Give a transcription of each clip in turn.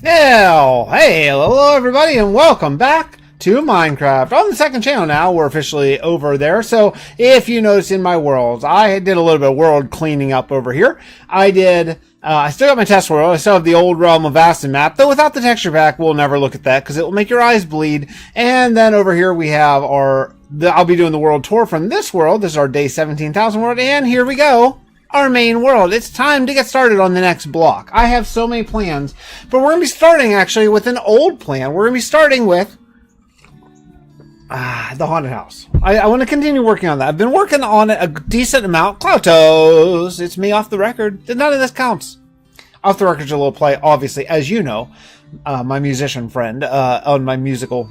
Hey, hello everybody, and welcome back to Minecraft. On the second channel now, we're officially over there. So if you notice in my worlds, I did a little bit of world cleaning up over here. I still got my test world. I still have the old Realm of Aston map, though without the texture pack, we'll never look at that because it will make your eyes bleed. And then over here we have I'll be doing the world tour from this world. This is our day 17,000 world, and here we go. Our main world. It's time to get started on the next block. I have so many plans, but we're going to be starting actually with an old plan. We're going to be starting with the haunted house. I want to continue working on that. I've been working on it a decent amount. Cloutos, it's me off the record. None of this counts. Off the record's a little play, obviously, as you know, my musician friend on my musical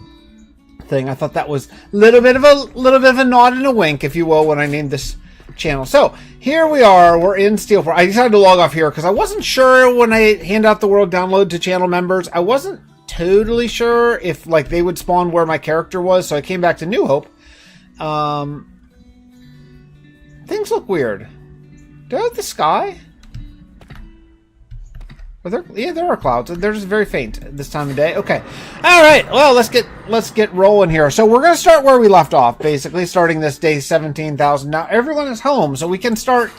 thing. I thought that was a little bit of a nod and a wink, if you will, when I named this channel. So here we are. We're in Steelport. I decided to log off here because I wasn't sure when I hand out the world download to channel members. I wasn't totally sure if they would spawn where my character was, so I came back to New Hope. Things look weird. Do I have the sky? There are clouds. They're just very faint this time of day. Okay. All right. Well, let's get rolling here. So we're going to start where we left off, basically, starting this day 17,000. Now, everyone is home, so we can start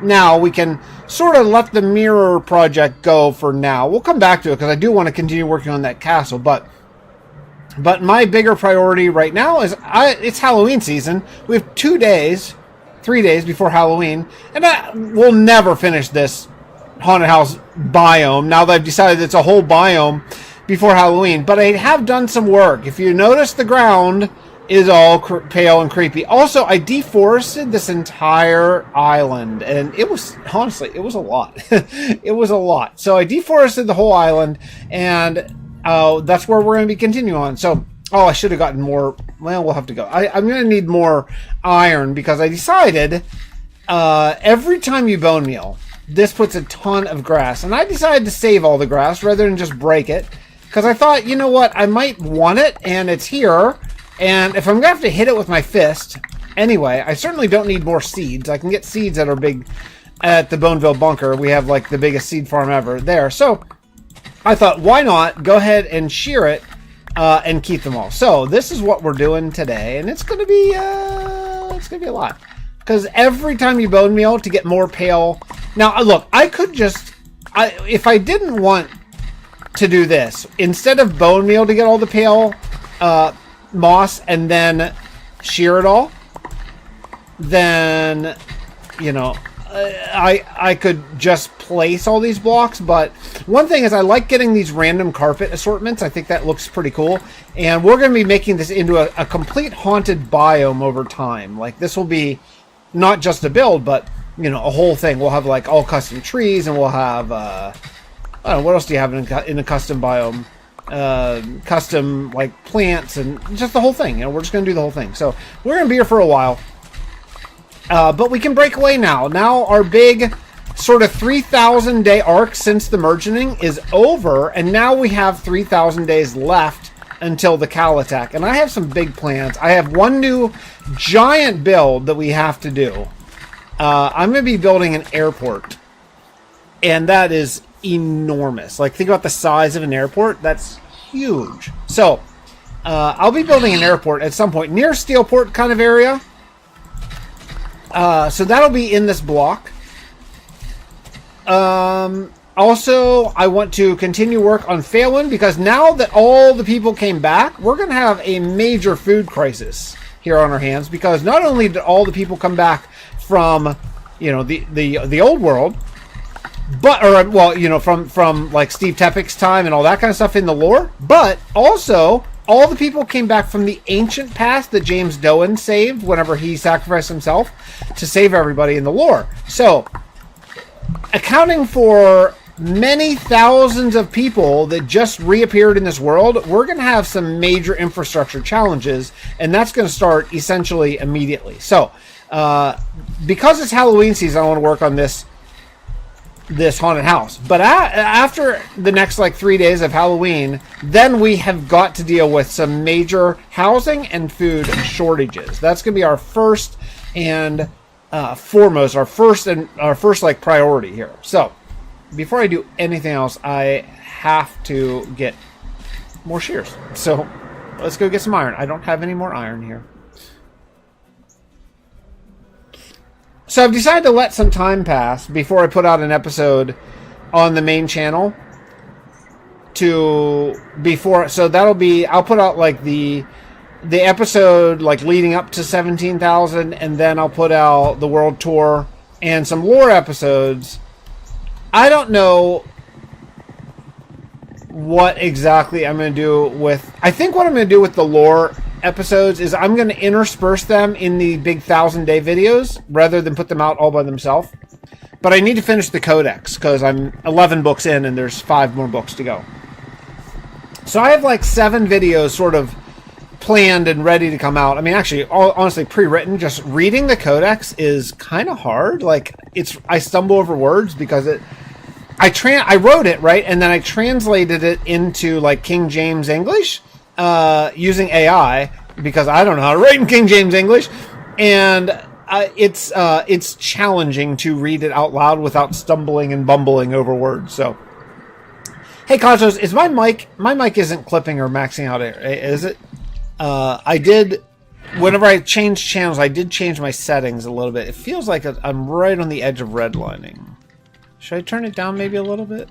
now. We can sort of let the mirror project go for now. We'll come back to it because I do want to continue working on that castle, but my bigger priority right now is it's Halloween season. We have 3 days before Halloween, and we'll never finish this haunted house biome now that I've decided it's a whole biome before Halloween. But I have done some work. If you notice, the ground is all pale and creepy. Also, I deforested this entire island, and it was a lot. It was a lot. So I deforested the whole island, and that's where we're going to be continuing on. So I should have gotten more. Well, we'll have to go. I'm going to need more iron because I decided every time you bone meal, this puts a ton of grass, and I decided to save all the grass rather than just break it, because I thought, you know what, I might want it, and it's here, and if I'm going to have to hit it with my fist, anyway, I certainly don't need more seeds. I can get seeds that are big at the Boneville Bunker. We have, the biggest seed farm ever there, so I thought, why not go ahead and shear it, and keep them all. So, this is what we're doing today, and it's going to be a lot. Because every time you bone meal to get more pale. Now, look, I could if I didn't want to do this, instead of bone meal to get all the pale moss and then shear it all, then, I could just place all these blocks. But one thing is I like getting these random carpet assortments. I think that looks pretty cool. And we're going to be making this into a complete haunted biome over time. This will be not just a build, but a whole thing. We'll have all custom trees, and we'll have I don't know, what else do you have in a custom biome? Custom plants and just the whole thing. We're just gonna do the whole thing. So we're gonna be here for a while, but we can break away now. Now our big sort of 3,000 day arc since the merging is over, and now we have 3,000 days left until the Cal attack. And I have some big plans. I have one new giant build that we have to do. I'm going to be building an airport, and that is enormous. Think about the size of an airport. That's huge. So I'll be building an airport at some point near Steelport kind of area. So that'll be in this block. Also, I want to continue work on Phelan, because now that all the people came back, we're going to have a major food crisis here on our hands, because not only did all the people come back from, the old world, but, from Steve Tepek's time and all that kind of stuff in the lore, but also all the people came back from the ancient past that James Doan saved whenever he sacrificed himself to save everybody in the lore. So, accounting for many thousands of people that just reappeared in this world, we're going to have some major infrastructure challenges, and that's going to start essentially immediately. So, because it's Halloween season, I want to work on this haunted house. But after the next 3 days of Halloween, then we have got to deal with some major housing and food shortages. That's going to be our first and foremost, our first priority here. So before I do anything else, I have to get more shears. So let's go get some iron. I don't have any more iron here. So I've decided to let some time pass before I put out an episode on the main channel. So that'll be, I'll put out like the episode like leading up to 17,000, and then I'll put out the world tour and some lore episodes. I don't know what exactly I'm going to do with... I think what I'm going to do with the lore episodes is I'm going to intersperse them in the big 1,000-day videos rather than put them out all by themselves. But I need to finish the codex because I'm 11 books in and there's 5 more books to go. So I have like 7 videos sort of planned and ready to come out. I mean, actually, honestly, pre-written. Just reading the codex is kind of hard. Like, I stumble over words because I wrote it, right, and then I translated it into like King James English using AI because I don't know how to write in King James English, and it's challenging to read it out loud without stumbling and bumbling over words. So, hey, Cosmos, is my mic isn't clipping or maxing out, is it? I did, whenever I changed channels, I did change my settings a little bit. It feels like I'm right on the edge of redlining. Should I turn it down maybe a little bit?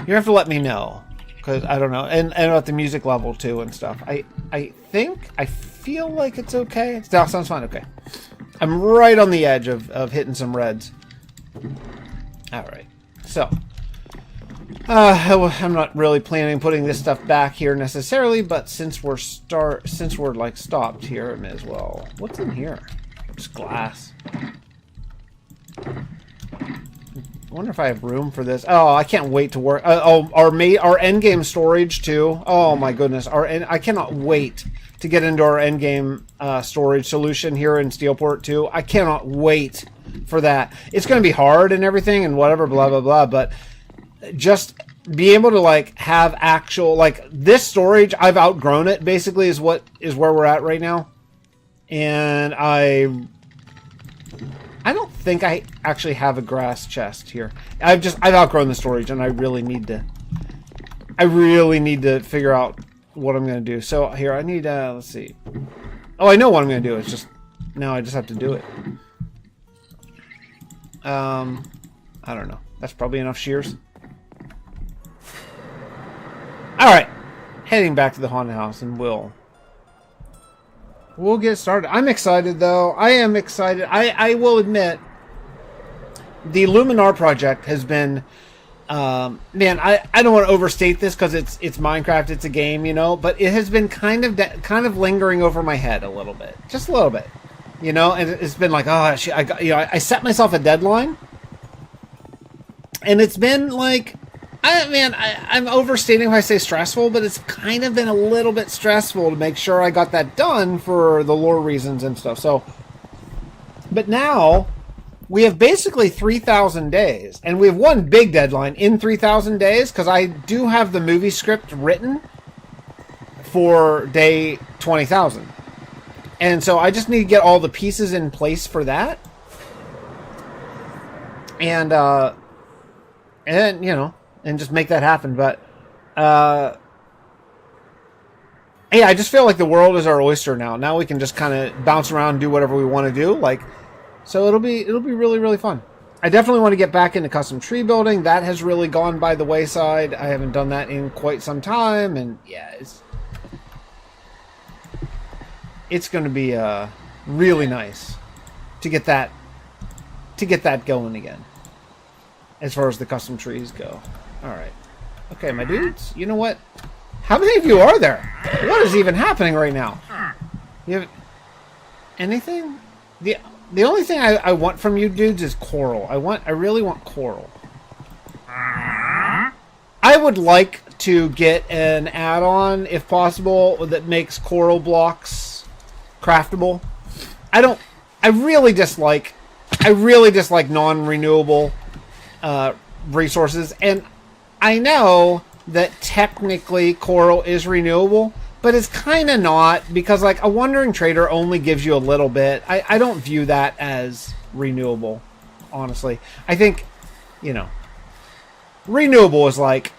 You have to let me know, because I don't know, and about the music level too and stuff. I feel like it's okay. It sounds fine. Okay, I'm right on the edge of hitting some reds. All right, so I'm not really planning on putting this stuff back here necessarily, but since we're like stopped here, I may as well. What's in here? Just glass. I wonder if I have room for this. Oh, I can't wait to work. Our endgame storage too. Oh my goodness, I cannot wait to get into our endgame storage solution here in Steelport too. I cannot wait for that. It's going to be hard and everything and whatever, blah blah blah. But just be able to like have actual like this storage. I've outgrown it. Basically, is where we're at right now, and I don't think I actually have a grass chest here. I've outgrown the storage, and I really need to figure out what I'm going to do. So here, I need let's see. Oh, I know what I'm going to do. It's just now I just have to do it. I don't know. That's probably enough shears. All right, heading back to the haunted house, and we'll get started. I'm excited, though. I am excited. I will admit, the Luminar project has been, man, I don't want to overstate this because it's Minecraft, it's a game, you know, but it has been kind of lingering over my head a little bit, just a little bit, you know, and it's been like, oh, shit, I set myself a deadline, and it's been like, I'm overstating if I say stressful, but it's kind of been a little bit stressful to make sure I got that done for the lore reasons and stuff. So, but now we have basically 3,000 days, and we have one big deadline in 3,000 days because I do have the movie script written for day 20,000, and so I just need to get all the pieces in place for that, and you know. And just make that happen. But yeah, I just feel like the world is our oyster now. Now we can just kind of bounce around and do whatever we want to do. Like, so it'll be really, really fun. I definitely want to get back into custom tree building. That has really gone by the wayside. I haven't done that in quite some time, and yeah, it's going to be really nice to get that going again. As far as the custom trees go. Alright. Okay, my dudes, you know what? How many of you are there? What is even happening right now? You have anything? The only thing I want from you dudes is coral. I really want coral. I would like to get an add-on, if possible, that makes coral blocks craftable. I really dislike non-renewable resources, and I know that technically coral is renewable, but it's kind of not, because like a wandering trader only gives you a little bit. I don't view that as renewable. honestly. I think, you know, renewable is like,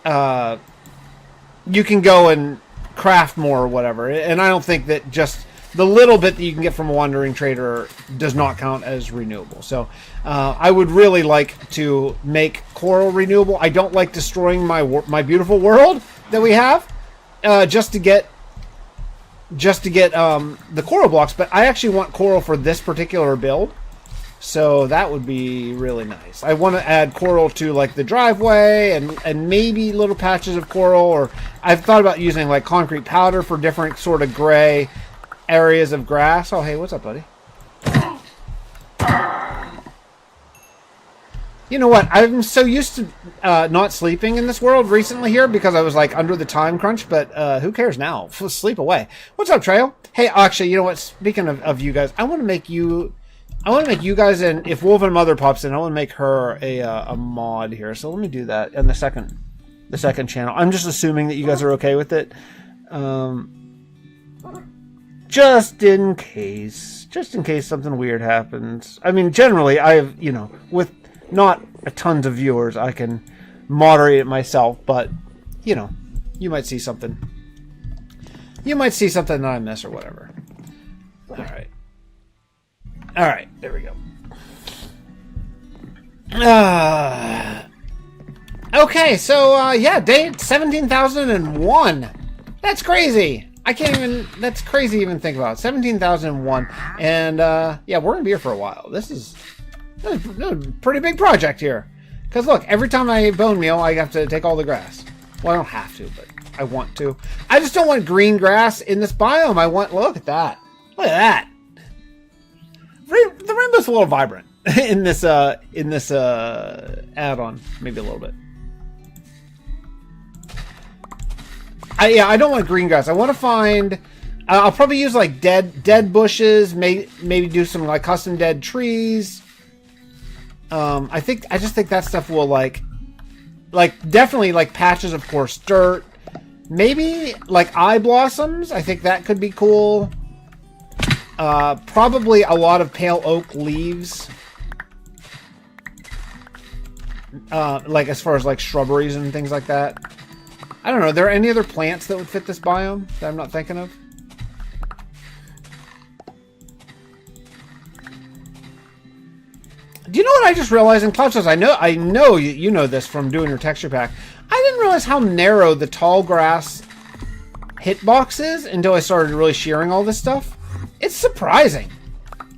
you can go and craft more or whatever. And I don't think that just the little bit that you can get from a wandering trader does not count as renewable. So I would really like to make coral renewable. I don't like destroying my beautiful world that we have just to get the coral blocks. But I actually want coral for this particular build. So that would be really nice. I want to add coral to like the driveway and maybe little patches of coral, or I've thought about using like concrete powder for different sort of gray areas of grass. Oh, hey, what's up, buddy? You know what? I'm so used to not sleeping in this world recently here because I was like under the time crunch, but who cares now? Sleep away. What's up, Trail? Hey, actually, you know what? Speaking of you guys, I want to make you guys, and if Wolven Mother pops in, I want to make her a mod here. So let me do that in the second channel. I'm just assuming that you guys are okay with it. Just in case something weird happens. I mean, generally, with not a tons of viewers, I can moderate it myself, but, you might see something. You might see something that I miss or whatever. All right, there we go. Okay, so, day 17,001. That's crazy. That's crazy to even think about. 17,001. And, we're going to be here for a while. This is a pretty big project here. Because, look, every time I bone meal, I have to take all the grass. Well, I don't have to, but I want to. I just don't want green grass in this biome. Look at that. Look at that. The rainbow's a little vibrant in this add-on, maybe a little bit. I don't want green grass. I want to find. I'll probably use like dead bushes. Maybe do some like custom dead trees. I just think that stuff will like definitely like patches of coarse dirt. Maybe like eye blossoms. I think that could be cool. Probably a lot of pale oak leaves. Like as far as like shrubberies and things like that. I don't know. Are there any other plants that would fit this biome that I'm not thinking of? Do you know what I just realized in Cloud Shows? I know you know this from doing your texture pack. I didn't realize how narrow the tall grass hitbox is until I started really shearing all this stuff. It's surprising.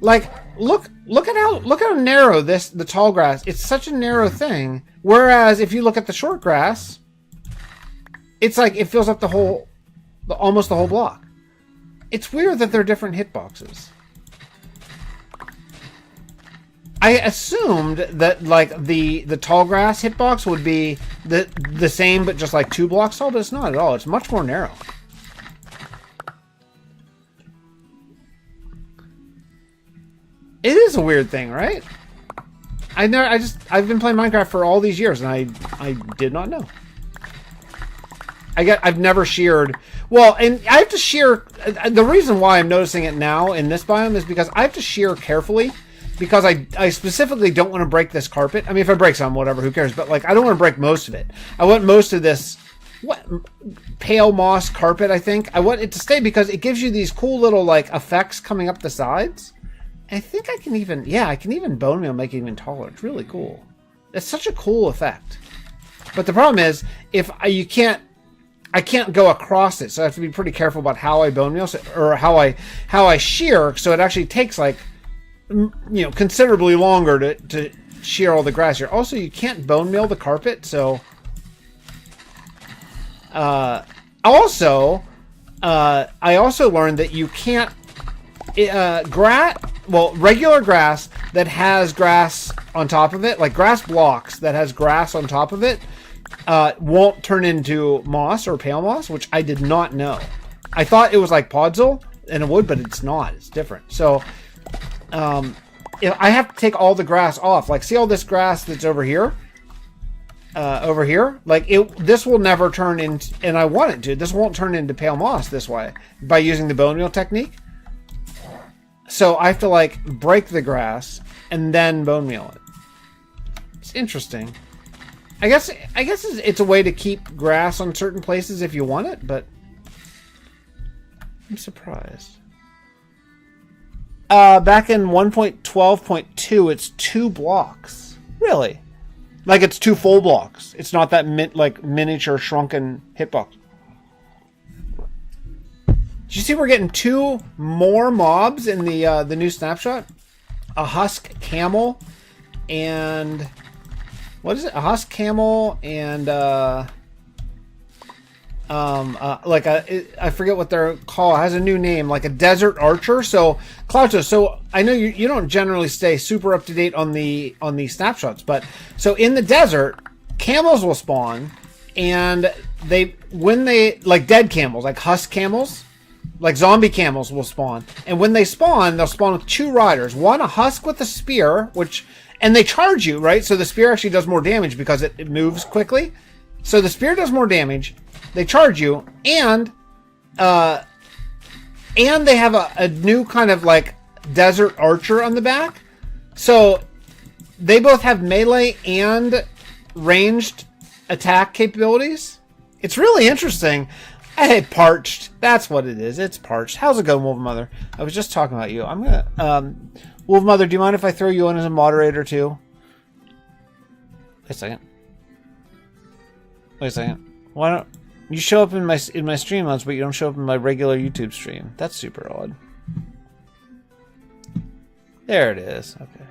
Like, look at how narrow the tall grass. It's such a narrow thing. Whereas if you look at the short grass, it's like it fills up almost the whole block. It's weird that they're different hitboxes. I assumed that like the tall grass hitbox would be the same, but just like 2 blocks tall, but it's not at all. It's much more narrow. It is a weird thing, right? I've been playing Minecraft for all these years, and I did not know. I've never sheared. Well, and I have to shear. The reason why I'm noticing it now in this biome is because I have to shear carefully, because I specifically don't want to break this carpet. I mean, if I break some, whatever, who cares? But like, I don't want to break most of it. I want most of this pale moss carpet. I think I want it to stay because it gives you these cool little like effects coming up the sides. I think I can even bone meal make it even taller. It's really cool. It's such a cool effect. But the problem is, I can't go across it, so I have to be pretty careful about how I bone meal, or how I shear. So it actually takes like, considerably longer to shear all the grass here. Also, you can't bone meal the carpet, so. I also learned that you can't regular grass that has grass on top of it, like grass blocks that has grass on top of it, won't turn into moss or pale moss, which I did not know. I thought it was like podzol and it would, but it's not. It's different. So, if I have to take all the grass off. Like, see all this grass that's over here? Like this will never turn into, and I want it to. This won't turn into pale moss this way by using the bone meal technique. So I have to like break the grass and then bone meal it. It's interesting. I guess it's a way to keep grass on certain places if you want it, but I'm surprised. Back in 1.12.2, it's 2 blocks. Really? Like it's 2 full blocks. It's not that miniature shrunken hitbox. Did you see we're getting 2 more mobs in the new snapshot? A husk camel and what is it? A husk camel and I forget what they're called. It has a new name, like a desert archer. So Cloucho, so I know you don't generally stay super up to date on the snapshots, but so in the desert, camels will spawn, and when they like dead camels, like husk camels, like zombie camels will spawn, and when they spawn, they'll spawn with 2 riders. One a husk with a spear, and they charge you, right? So the spear actually does more damage because it moves quickly. So the spear does more damage. They charge you, and they have a new kind of like desert archer on the back. So they both have melee and ranged attack capabilities. It's really interesting. Hey, Parched. That's what it is. It's Parched. How's it going, Wolf Mother? I was just talking about you. I'm gonna Wolf Mother, do you mind if I throw you in as a moderator too? Wait a second. Why don't you show up in my stream once, but you don't show up in my regular YouTube stream? That's super odd. There it is. Okay.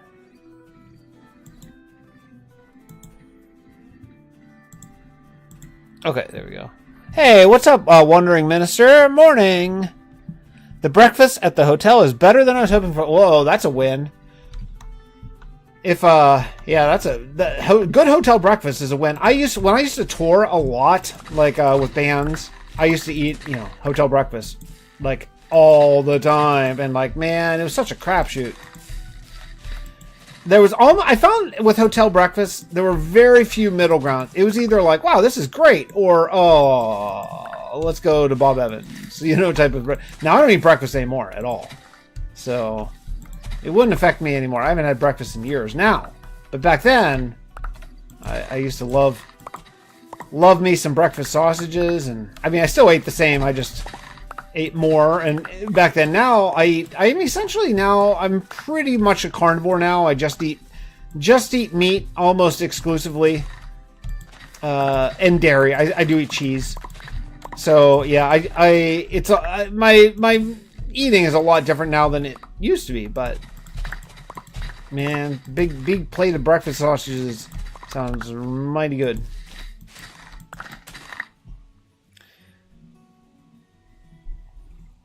Okay, there we go. Hey, what's up, Wandering Minister? Morning. The breakfast at the hotel is better than I was hoping for. Whoa, that's a win. If yeah, good hotel breakfast is a win. When I used to tour a lot, like with bands, I used to eat, hotel breakfast like all the time, and like, man, it was such a crapshoot. I found with hotel breakfast there were very few middle grounds. It was either like, wow, this is great, or oh, let's go to Bob Evans, type of. Now I don't eat breakfast anymore at all, so it wouldn't affect me anymore. I haven't had breakfast in years now, but back then, I used to love me some breakfast sausages, and I mean I still ate the same. I just ate more, and back then now I'm pretty much a carnivore now. I just eat meat almost exclusively, and dairy. I do eat cheese. So yeah, my eating is a lot different now than it used to be, but man, big plate of breakfast sausages sounds mighty good.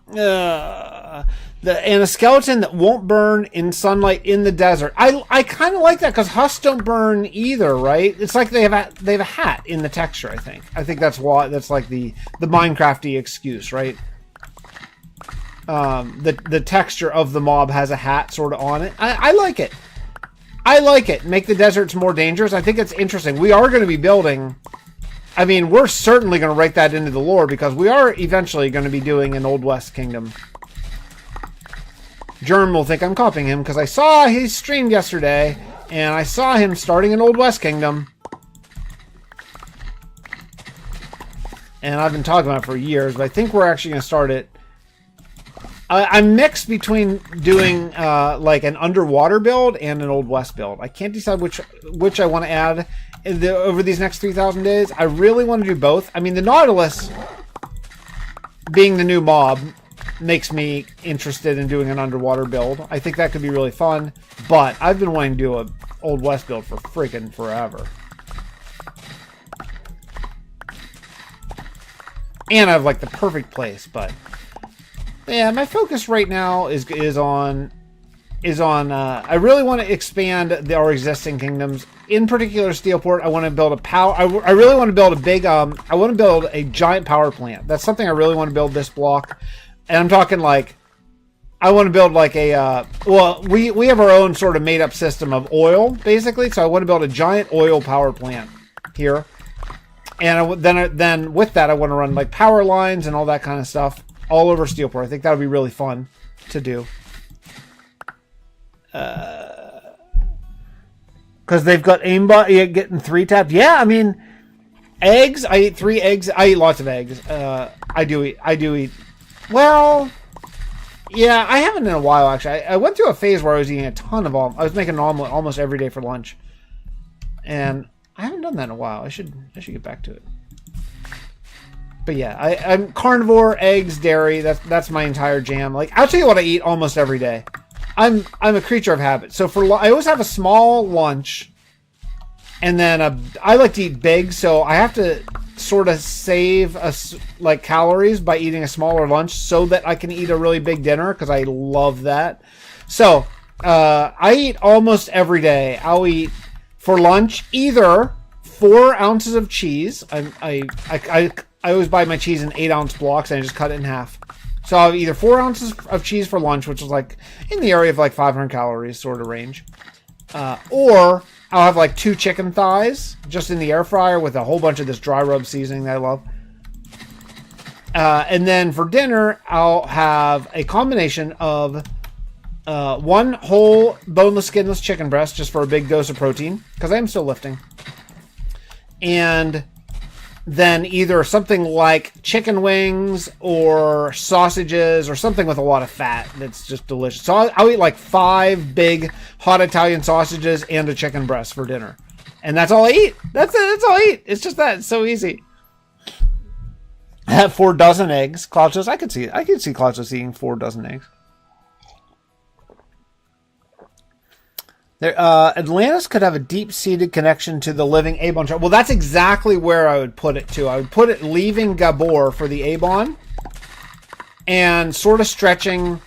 And a skeleton that won't burn in sunlight in the desert. I kind of like that because husks don't burn either, right? It's like they have a hat in the texture. I think that's why. That's like the Minecrafty excuse, right? The texture of the mob has a hat sort of on it. I like it. I like it. Make the deserts more dangerous. I think it's interesting. We are going to be building. I mean, we're certainly going to write that into the lore because we are eventually going to be doing an Old West Kingdom. Germ will think I'm copying him because I saw he streamed yesterday and I saw him starting an Old West Kingdom. And I've been talking about it for years, but I think we're actually going to start it. I'm mixed between doing like an underwater build and an Old West build. I can't decide which I want to add over these next 3,000 days. I really want to do both. I mean, the Nautilus being the new mob makes me interested in doing an underwater build. I think that could be really fun, but I've been wanting to do an Old West build for freaking forever. And I have like the perfect place, but yeah, my focus right now is on I really want to expand our existing kingdoms. In particular, Steelport. I want to build a power. I really want to build a big. I want to build a giant power plant. That's something I really want to build this block. And I'm talking like, I want to build like a. Well, we have our own sort of made up system of oil, basically. So I want to build a giant oil power plant here. And then with that, I want to run like power lines and all that kind of stuff all over Steelport. I think that would be really fun to do. Because they've got aimbot, you're getting 3 tapped. Yeah, I mean, eggs. I eat 3 eggs. I eat lots of eggs. I do eat. Well, yeah, I haven't in a while actually. I went through a phase where I was eating a ton of omelets. I was making an omelet almost every day for lunch, and I haven't done that in a while. I should get back to it. But yeah, I'm carnivore, eggs, dairy. That's my entire jam. Like, I'll tell you what I eat almost every day. I'm a creature of habit. So I always have a small lunch, and then I like to eat big. So I have to sort of save like calories by eating a smaller lunch so that I can eat a really big dinner because I love that. So I eat almost every day. I'll eat for lunch either 4 ounces of cheese. I always buy my cheese in 8-ounce blocks and I just cut it in half. So I'll have either 4 ounces of cheese for lunch, which is like in the area of like 500 calories sort of range. Or I'll have like 2 chicken thighs just in the air fryer with a whole bunch of this dry rub seasoning that I love. And then for dinner, I'll have a combination of 1 whole boneless, skinless chicken breast just for a big dose of protein because I am still lifting. And then either something like chicken wings or sausages or something with a lot of fat that's just delicious. So I'll eat like 5 big hot Italian sausages and a chicken breast for dinner. And that's all I eat. That's it. That's all I eat. It's just that. It's so easy. I have 4 dozen eggs. Klausos, I could see Klausos eating 4 dozen eggs. Atlantis could have a deep-seated connection to the living Abon chart. Well, that's exactly where I would put it, too. I would put it leaving Gabor for the Abon and sort of stretching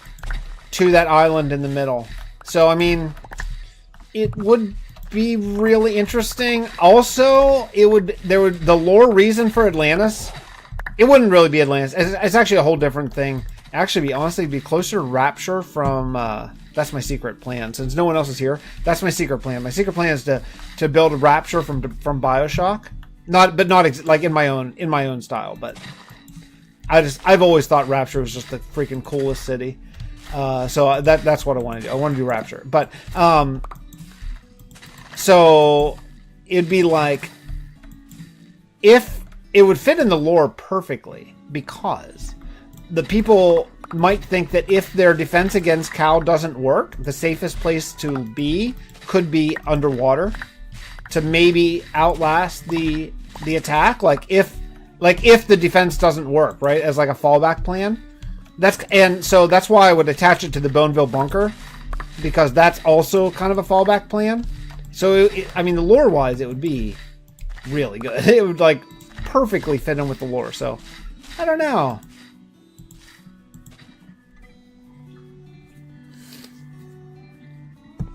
to that island in the middle. So, I mean, it would be really interesting. Also, the lore reason for Atlantis, it wouldn't really be Atlantis. It's actually a whole different thing. Actually, honestly, be closer to Rapture from... that's my secret plan. Since no one else is here, that's my secret plan. My secret plan is to build a Rapture from BioShock, not like in my own style. But I've always thought Rapture was just the freaking coolest city. So that's what I want to do. I want to do Rapture, but so it'd be like if it would fit in the lore perfectly because the people might think that if their defense against Cal doesn't work, the safest place to be could be underwater to maybe outlast the attack. Like if the defense doesn't work, right, as like a fallback plan. So that's why I would attach it to the Boneville bunker because that's also kind of a fallback plan. So I mean, the lore wise, it would be really good. It would like perfectly fit in with the lore. So I don't know.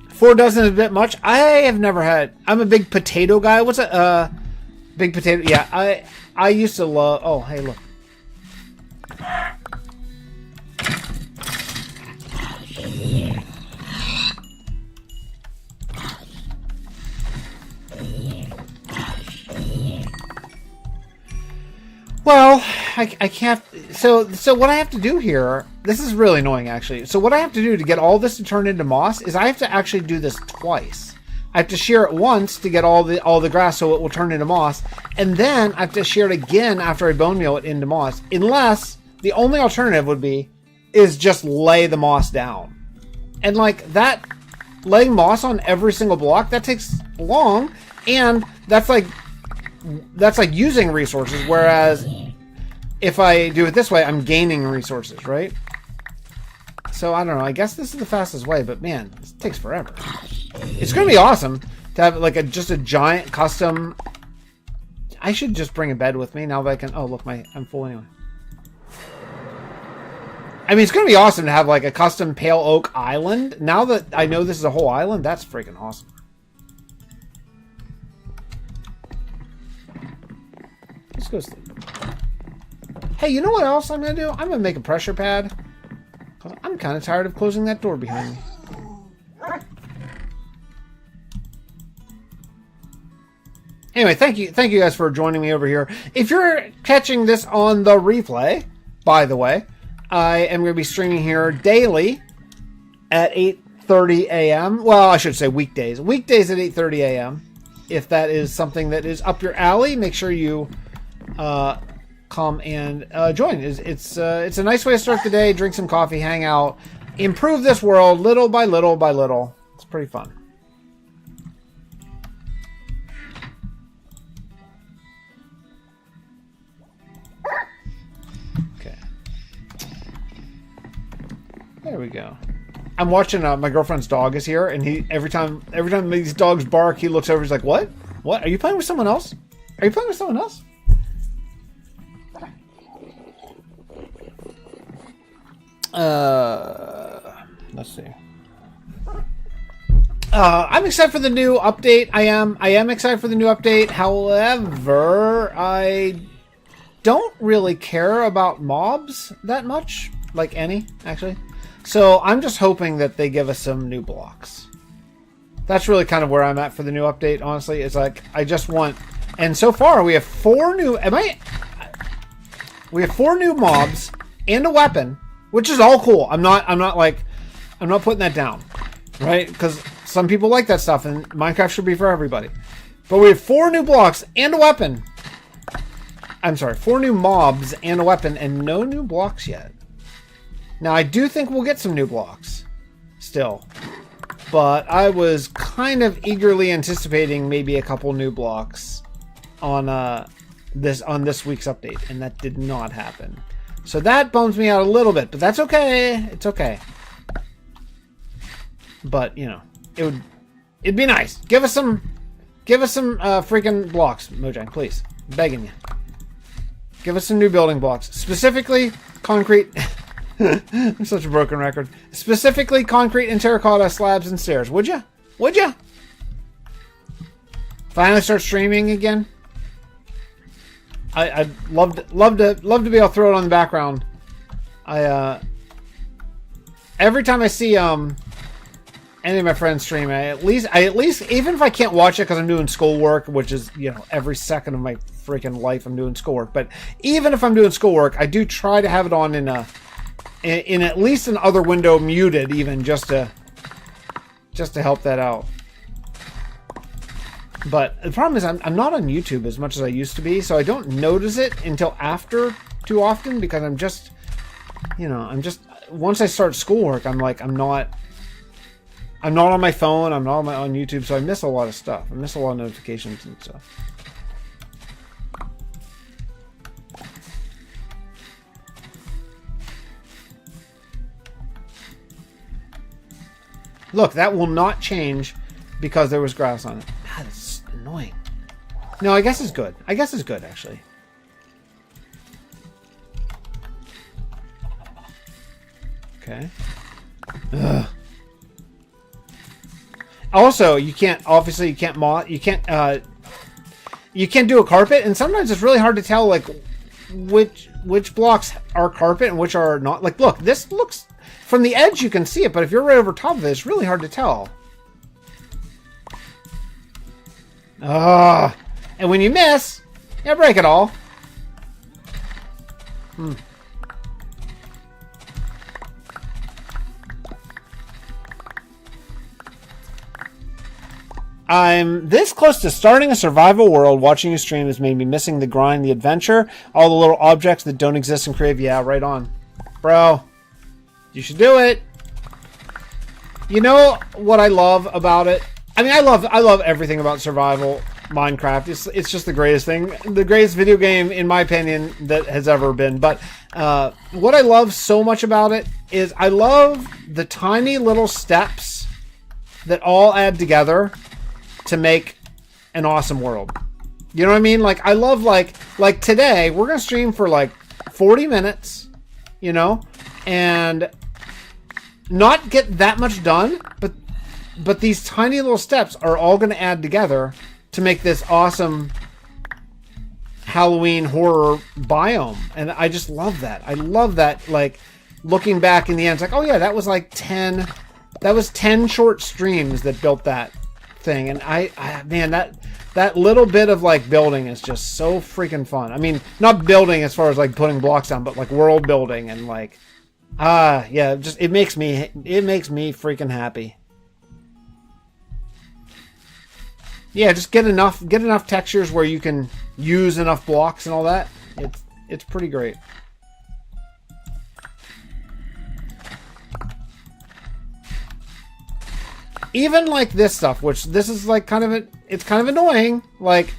$4 is a bit much. I have never had. I'm a big potato guy. What's a big potato? Yeah, I used to love. Oh, hey, look. Well, I can't. So what I have to do here, this is really annoying actually. So what I have to do to get all this to turn into moss is I have to actually do this twice. I have to shear it once to get all the grass so it will turn into moss, and then I have to shear it again after I bone meal it into moss. Unless the only alternative is just lay the moss down, and like that, laying moss on every single block that takes long, and that's like using resources, whereas if I do it this way, I'm gaining resources, right? So I don't know. I guess this is the fastest way, but man, this takes forever. It's going to be awesome to have like just a giant custom. I should just bring a bed with me now that I can. Oh, look, I'm full anyway. I mean, it's going to be awesome to have like a custom Pale Oak Island. Now that I know this is a whole island, that's freaking awesome. Let's go sleep. Hey, you know what else I'm going to do? I'm going to make a pressure pad. I'm kind of tired of closing that door behind me. Anyway, thank you guys for joining me over here. If you're catching this on the replay, by the way, I am going to be streaming here daily at 8 8:30 a.m. Well, I should say weekdays. Weekdays at 8:30 a.m. If that is something that is up your alley, make sure you come and join. It's a nice way to start the day, drink some coffee, hang out, improve this world little by little by little. It's pretty fun. Okay. There we go. I'm watching. My girlfriend's dog is here, and he every time these dogs bark, he looks over. He's like, "What? What? Are you playing with someone else? Are you playing with someone else?" Let's see. I'm excited for the new update. I am excited for the new update. However, I don't really care about mobs that much, like any actually. So I'm just hoping that they give us some new blocks. That's really kind of where I'm at for the new update, honestly. It's like, I just want... And so far, we have 4 new... We have 4 new mobs and a weapon, which is all cool. I'm not putting that down, right? Because some people like that stuff, and Minecraft should be for everybody. But we have 4 new blocks and a weapon. I'm sorry, 4 new mobs and a weapon, and no new blocks yet. Now, I do think we'll get some new blocks still, but I was kind of eagerly anticipating maybe a couple new blocks on this week's update, and that did not happen. So that bums me out a little bit, but that's okay. It's okay. But, you know, it'd be nice. Give us some freaking blocks, Mojang, please. Begging you. Give us some new building blocks, specifically concrete. I'm such a broken record. Specifically, concrete and terracotta slabs and stairs. Would you? Would you? Finally start streaming again. I'd love to be able to throw it on the background. Every time I see any of my friends stream, I at least even if I can't watch it because I'm doing schoolwork, which is, you know, every second of my freaking life I'm doing schoolwork. But even if I'm doing schoolwork, I do try to have it on in at least an other window muted, even just to help that out. But the problem is I'm not on YouTube as much as I used to be, so I don't notice it until after too often, because I'm just once I start schoolwork, I'm not on my phone, I'm not on YouTube, so I miss a lot of stuff. I miss a lot of notifications and stuff. Look, that will not change because there was grass on it. God, it's annoying. No, I guess it's good. I guess it's good, actually. Okay. Ugh. Also, you can't do a carpet, and sometimes it's really hard to tell, like, which blocks are carpet and which are not. Like, look, this looks... From the edge, you can see it, but if you're right over top of it, it's really hard to tell. And when you miss, you break it all. I'm this close to starting a survival world. Watching you stream has made me missing the grind, the adventure, all the little objects that don't exist in Crave. Yeah, right on. Bro, you should do it. You know what I love about it? I mean, I love everything about survival Minecraft. It's just the greatest thing. The greatest video game, in my opinion, that has ever been. But what I love so much about it is I love the tiny little steps that all add together to make an awesome world. You know what I mean? Like, I love, like today, we're going to stream for like 40 minutes, you know, and not get that much done, but these tiny little steps are all going to add together to make this awesome Halloween horror biome. And I just love that. I love that, like, looking back in the end, it's like, oh yeah, that was like 10 short streams that built that thing. And I man, that little bit of like building is just so freaking fun. I mean, not building as far as like putting blocks down, but like world building and like Yeah, just it makes me freaking happy. Yeah, just get enough textures where you can use enough blocks and all that. It's pretty great. Even like this stuff, which this is like it's kind of annoying, like,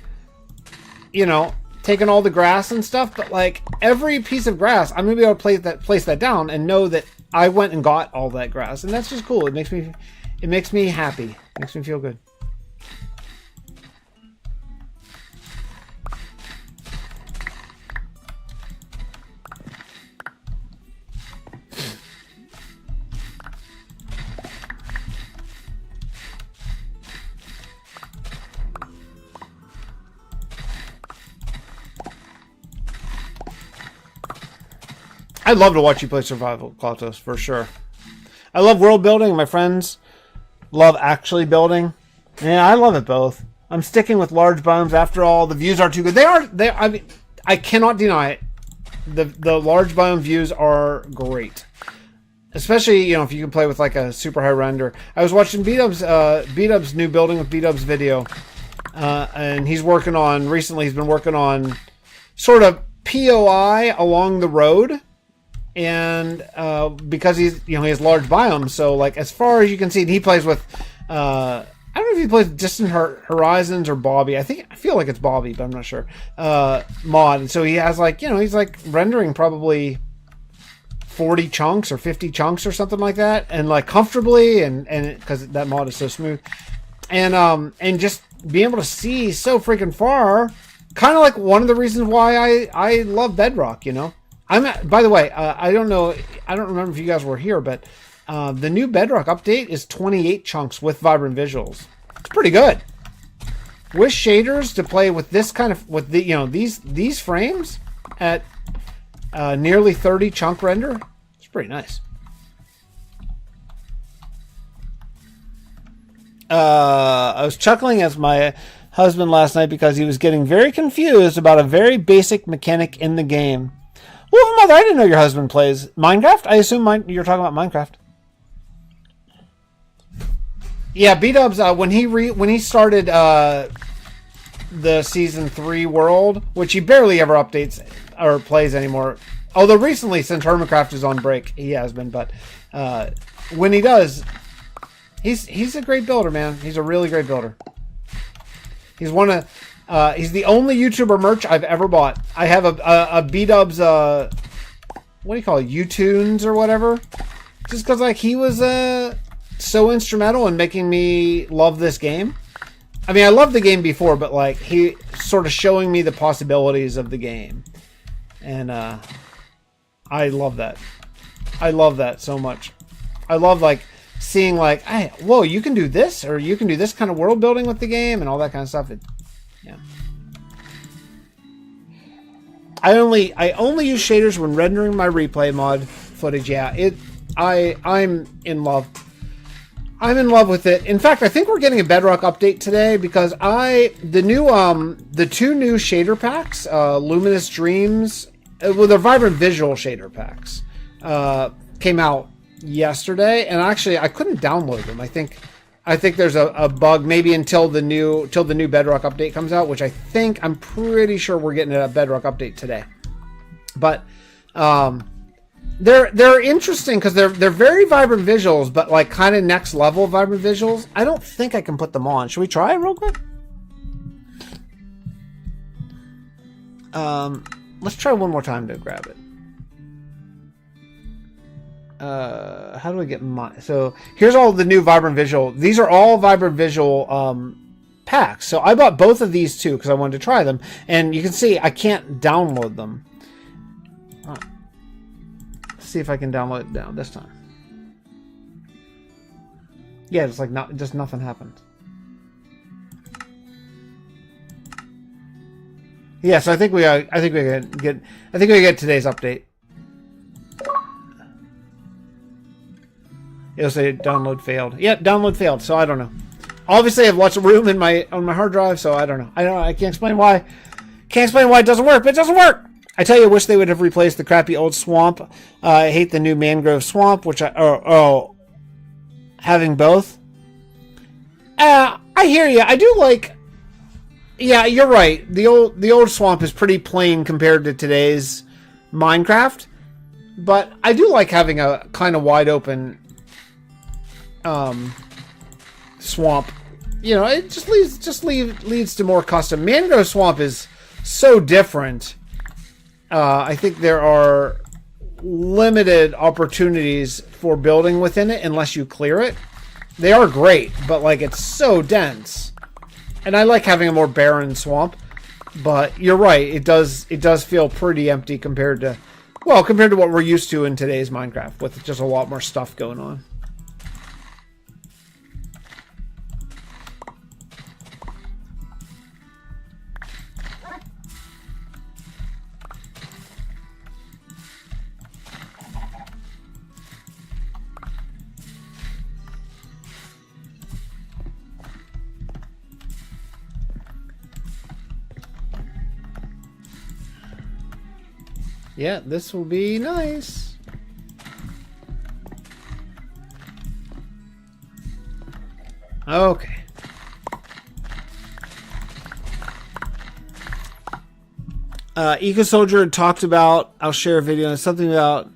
you know, taking all the grass and stuff, but like every piece of grass, I'm gonna be able to place that down and know that I went and got all that grass, and that's just cool. It makes me happy. It makes me feel good. I'd love to watch you play Survival, Klautos, for sure. I love world building. My friends love actually building. Yeah, I love it both. I'm sticking with large biomes. After all, the views are too good. I mean, I cannot deny it. The large biome views are great. Especially, you know, if you can play with like a super high render. I was watching B-Dub's new Building with B-Dub's video. And he's been working on sort of POI along the road. And because he has large biomes, so like as far as you can see, he plays with I don't know if he plays Distant Horizons or Bobby. I feel like it's Bobby, but I'm not sure. Mod, and so he has like, you know, he's like rendering probably 40 chunks or 50 chunks or something like that, and like comfortably, and because that mod is so smooth, and just being able to see so freaking far, kind of like one of the reasons why I love Bedrock, you know. By the way, I don't remember if you guys were here, but the new Bedrock update is 28 chunks with vibrant visuals. It's pretty good. With shaders to play with this kind of, with the, you know, these frames at nearly 30 chunk render, it's pretty nice. I was chuckling as my husband last night because he was getting very confused about a very basic mechanic in the game. Well, Mother, I didn't know your husband plays Minecraft. I assume you're talking about Minecraft. Yeah, B-Dubs, when he started the Season 3 world, which he barely ever updates or plays anymore. Although recently, since Hermitcraft is on break, he has been. But when he does, he's a great builder, man. He's a really great builder. He's he's the only YouTuber merch I've ever bought. I have a B-Dubs, what do you call it, U-Tunes or whatever. Just because like he was so instrumental in making me love this game. I mean, I loved the game before, but like he sort of showing me the possibilities of the game. And I love that. I love that so much. I love like seeing like, hey, whoa, you can do this, or you can do this kind of world building with the game and all that kind of stuff. Yeah. I only use shaders when rendering my replay mod footage. Yeah, I'm in love. I'm in love with it. In fact, I think we're getting a Bedrock update today because the two new shader packs, Luminous Dreams, well, they're Vibrant Visual shader packs, came out yesterday, and actually I couldn't download them. I think there's a bug maybe until the new Bedrock update comes out, which I'm pretty sure we're getting a Bedrock update today. But they're interesting because they're very vibrant visuals, but like kind of next level vibrant visuals. I don't think I can put them on. Should we try it real quick? Let's try one more time to grab it. How do I get my... So here's all the new vibrant visual. These are all vibrant visual packs. So I bought both of these too because I wanted to try them. And you can see I can't download them. Let's see if I can download it down this time. Yeah, it's like just nothing happened. Yeah, so I think we get today's update. It'll say download failed. Yep, download failed. So I don't know. Obviously, I have lots of room on my hard drive, so I don't know. I can't explain why. Can't explain why it doesn't work, but it doesn't work. I tell you, I wish they would have replaced the crappy old swamp. I hate the new mangrove swamp, which having both. I hear you. I do like. Yeah, you're right. The old swamp is pretty plain compared to today's Minecraft, but I do like having a kind of wide open swamp. You know, it just leads to more custom. Mangrove Swamp is so different. I think there are limited opportunities for building within it unless you clear it. They are great, but like it's so dense. And I like having a more barren swamp, but you're right. It does feel pretty empty compared to what we're used to in today's Minecraft with just a lot more stuff going on. Yeah, this will be nice. Okay. Eco Soldier talked about, I'll share a video, something about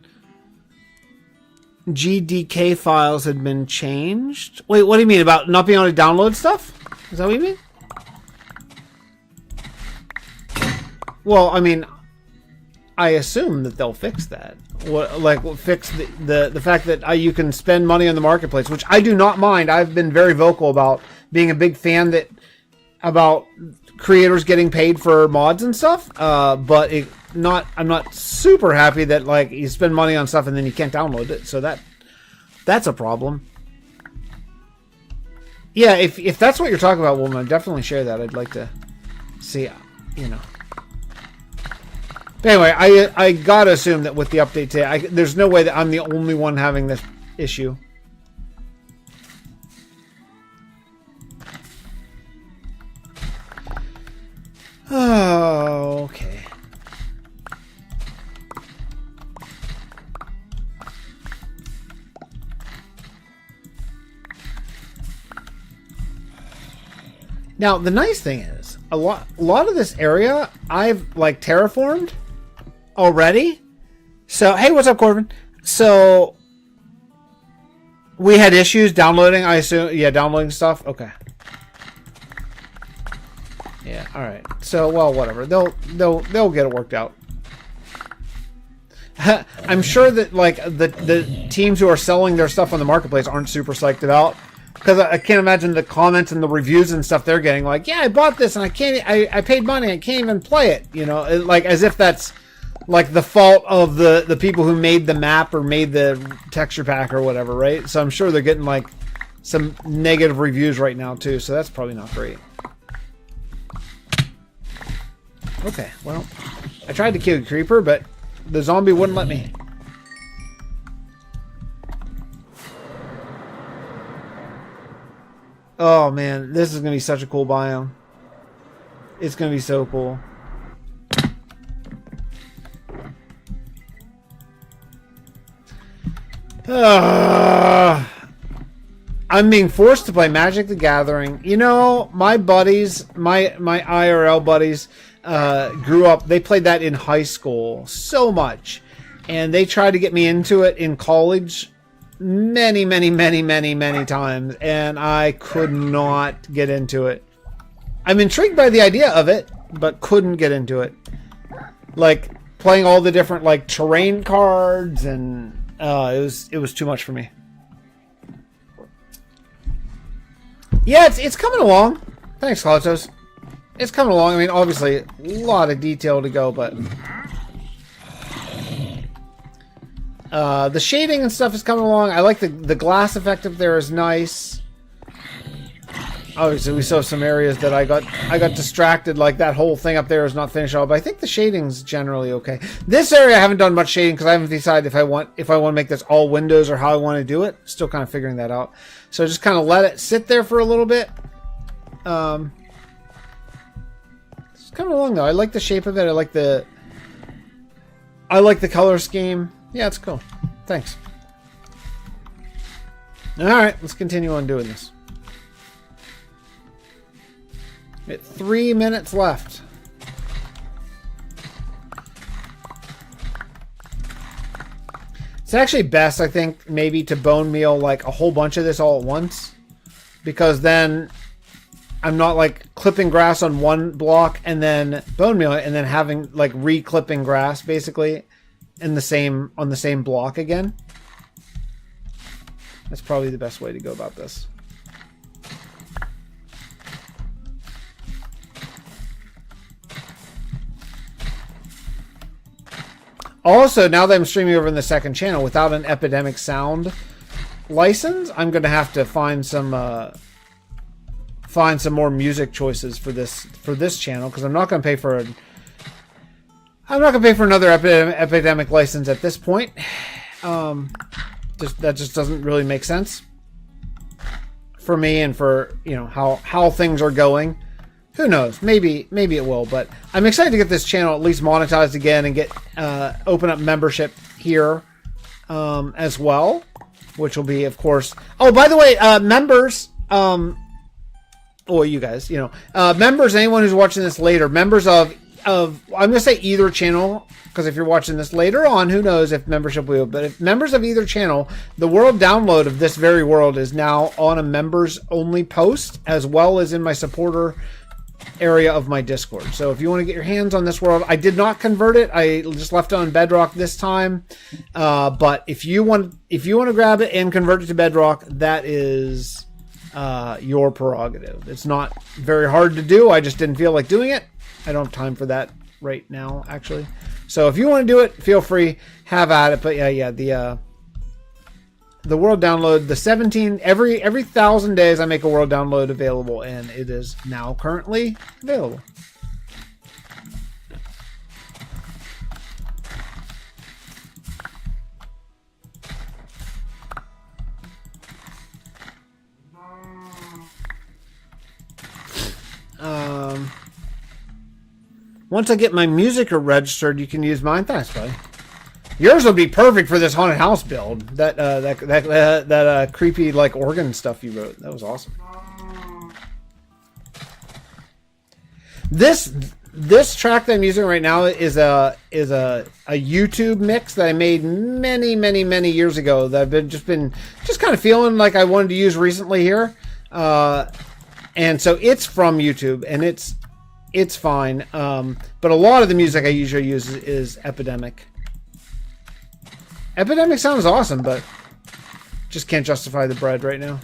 GDK files had been changed. Wait, what do you mean? About not being able to download stuff? Is that what you mean? Well, I mean, I assume that they'll fix that. Fix the fact that you can spend money on the marketplace, which I do not mind. I've been very vocal about being a big fan about creators getting paid for mods and stuff. But I'm not super happy that like you spend money on stuff and then you can't download it. So that's a problem. Yeah, if that's what you're talking about, Woman, definitely share that. I'd like to see, you know. But anyway, I gotta assume that with the update today, there's no way that I'm the only one having this issue. Oh, okay. Now, the nice thing is, a lot of this area I've like terraformed already. So, hey, what's up, Corbin? So, we had issues downloading, I assume. Yeah, downloading stuff. Okay. Yeah, all right. So, well, whatever. They'll get it worked out. I'm sure that like the teams who are selling their stuff on the marketplace aren't super psyched about, because I can't imagine the comments and the reviews and stuff they're getting. Like, yeah, I bought this and I paid money. I can't even play it. You know, like as if that's like the fault of the people who made the map or made the texture pack or whatever, right? So I'm sure they're getting like some negative reviews right now too. So that's probably not great. Okay, well, I tried to kill a creeper, but the zombie wouldn't let me. Oh man, this is gonna be such a cool biome. It's gonna be so cool. I'm being forced to play Magic the Gathering. You know, my buddies, my IRL buddies, grew up. They played that in high school so much, and they tried to get me into it in college many times, and I could not get into it. I'm intrigued by the idea of it, but couldn't get into it. Like playing all the different like terrain cards, and it was too much for me. Yeah, it's coming along. Thanks, Klautos. It's coming along. I mean, obviously, a lot of detail to go, but the shading and stuff is coming along. I like the glass effect up there is nice. Obviously, we saw some areas that I got distracted. Like that whole thing up there is not finished all, but I think the shading's generally okay. This area I haven't done much shading because I haven't decided if I want to make this all windows or how I want to do it. Still kind of figuring that out. So just kind of let it sit there for a little bit. It's coming along though. I like the shape of it. I like the I like the color scheme. Yeah, it's cool. Thanks. Alright, let's continue on doing this. We have 3 minutes left. It's actually best, I think, maybe to bone meal like a whole bunch of this all at once. Because then I'm not like clipping grass on one block and then bone meal it and then having like re-clipping grass basically in the same on the same block again. That's probably the best way to go about this. Also, now that I'm streaming over in the second channel without an Epidemic Sound license, I'm going to have to find some more music choices for this channel because I'm not going to pay for another Epidemic license at this point. That just doesn't really make sense for me and for how things are going. Who knows? Maybe it will, but I'm excited to get this channel at least monetized again and get open up membership here as well, which will be, of course. Oh, by the way, members, you guys, members, anyone who's watching this later, members of I'm gonna say either channel, because if you're watching this later on, who knows if membership will, but if members of either channel, the world download of this very world is now on a members only post as well as in my supporter area of my Discord. So if you want to get your hands on this world, I did not convert it. I just left it on Bedrock this time. But if you want to grab it and convert it to Bedrock, that is your prerogative. It's not very hard to do. I just didn't feel like doing it. I don't have time for that right now, actually. So if you want to do it, feel free, have at it. But yeah, the world download, the 17 every 1,000 days I make a world download available, and it is now currently available. Once I get my music registered, you can use mine. Thanks, buddy. Yours would be perfect for this haunted house build. That creepy like organ stuff you wrote. That was awesome. This track that I'm using right now is a YouTube mix that I made many years ago. That I've been just kind of feeling like I wanted to use recently here. And so it's from YouTube, and it's fine. But a lot of the music I usually use is Epidemic. Epidemic sounds awesome, but just can't justify the bread right now.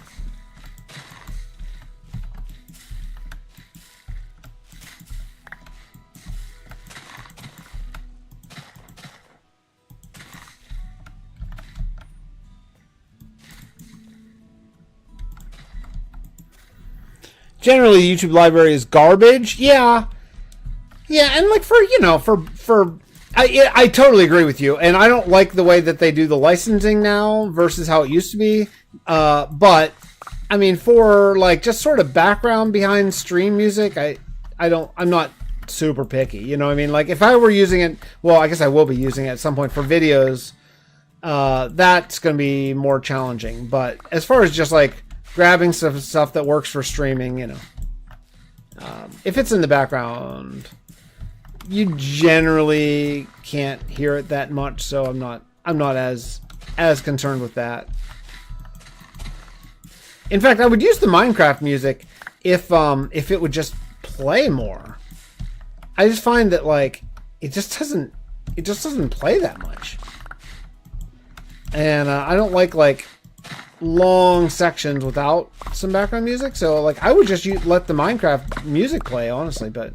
Generally, the YouTube library is garbage. Yeah, and like I totally agree with you, and I don't like the way that they do the licensing now versus how it used to be. But I mean, for like just sort of background behind stream music, I'm not super picky. You know what I mean? Like if I were using it, well, I guess I will be using it at some point for videos. That's going to be more challenging. But as far as just like grabbing stuff that works for streaming, if it's in the background, you generally can't hear it that much, so I'm not as concerned with that. In fact, I would use the Minecraft music if it would just play more. I just find that like it just doesn't play that much, and I don't like long sections without some background music. So like I would just let the Minecraft music play, honestly, but.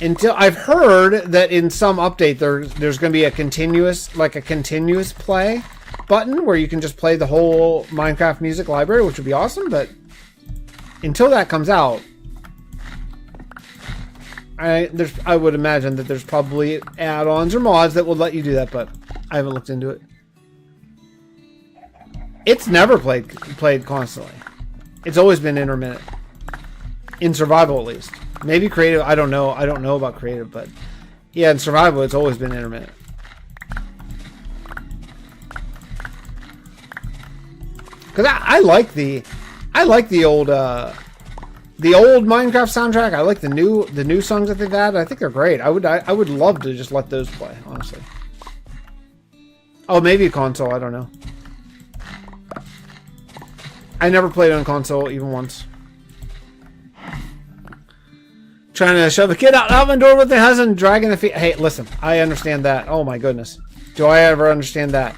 Until I've heard that in some update there's going to be a continuous play button where you can just play the whole Minecraft music library, which would be awesome. But until that comes out, I would imagine that there's probably add-ons or mods that will let you do that, but I haven't looked into it. It's never played constantly. It's always been intermittent. In survival, at least. Maybe creative, I don't know. I don't know about creative, but yeah, in survival, it's always been intermittent. Because I like the old Minecraft soundtrack. I like the new songs that they've added. I think they're great. I would love to just let those play, honestly. Oh, maybe a console. I don't know. I never played on console even once. Trying to shove a kid out the oven door with the husband, dragging the feet. Hey, listen, I understand that. Oh my goodness. Do I ever understand that?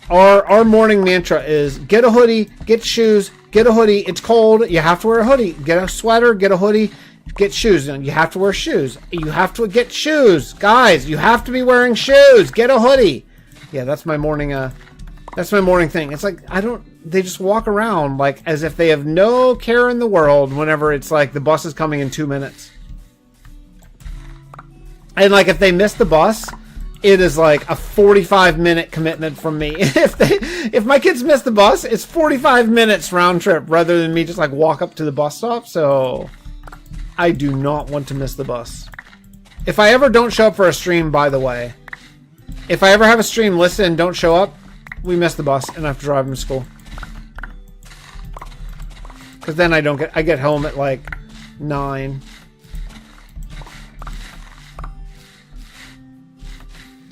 Our morning mantra is get a hoodie, get shoes, get a hoodie. It's cold. You have to wear a hoodie. Get a sweater, get a hoodie, get shoes. And you have to wear shoes. You have to get shoes. Guys, you have to be wearing shoes. Get a hoodie. Yeah, that's my morning thing. It's like they just walk around like as if they have no care in the world whenever it's like the bus is coming in 2 minutes. And like if they miss the bus, it is like a 45-minute commitment from me. If my kids miss the bus, it's 45 minutes round trip rather than me just like walk up to the bus stop. So I do not want to miss the bus. If I ever don't show up for a stream, by the way, if I ever have a stream listed and don't show up, we miss the bus and I have to drive them to school. Because then I get home at like 9.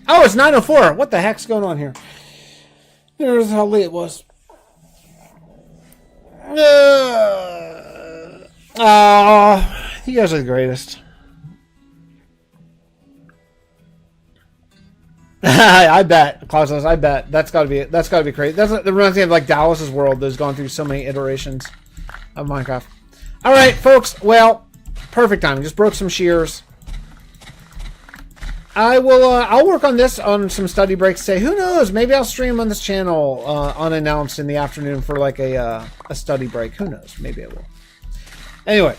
Oh, it's 9:04. What the heck's going on here? Here's how late it was. You guys are the greatest. I bet, Klausos, I bet that's got to be crazy. That reminds me of like Dallas's world that's gone through so many iterations of Minecraft. All right, folks. Well, perfect timing. Just broke some shears. I'll work on this on some study breaks. Say, who knows? Maybe I'll stream on this channel unannounced in the afternoon for like a study break. Who knows? Maybe I will. Anyway,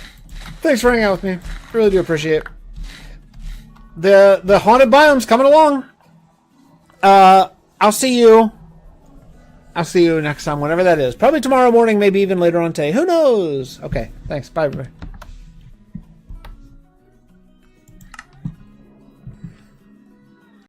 thanks for hanging out with me. Really do appreciate it. The haunted biome's coming along. I'll see you next time, whenever that is. Probably tomorrow morning, maybe even later on today. Who knows? Okay, thanks. Bye, everybody.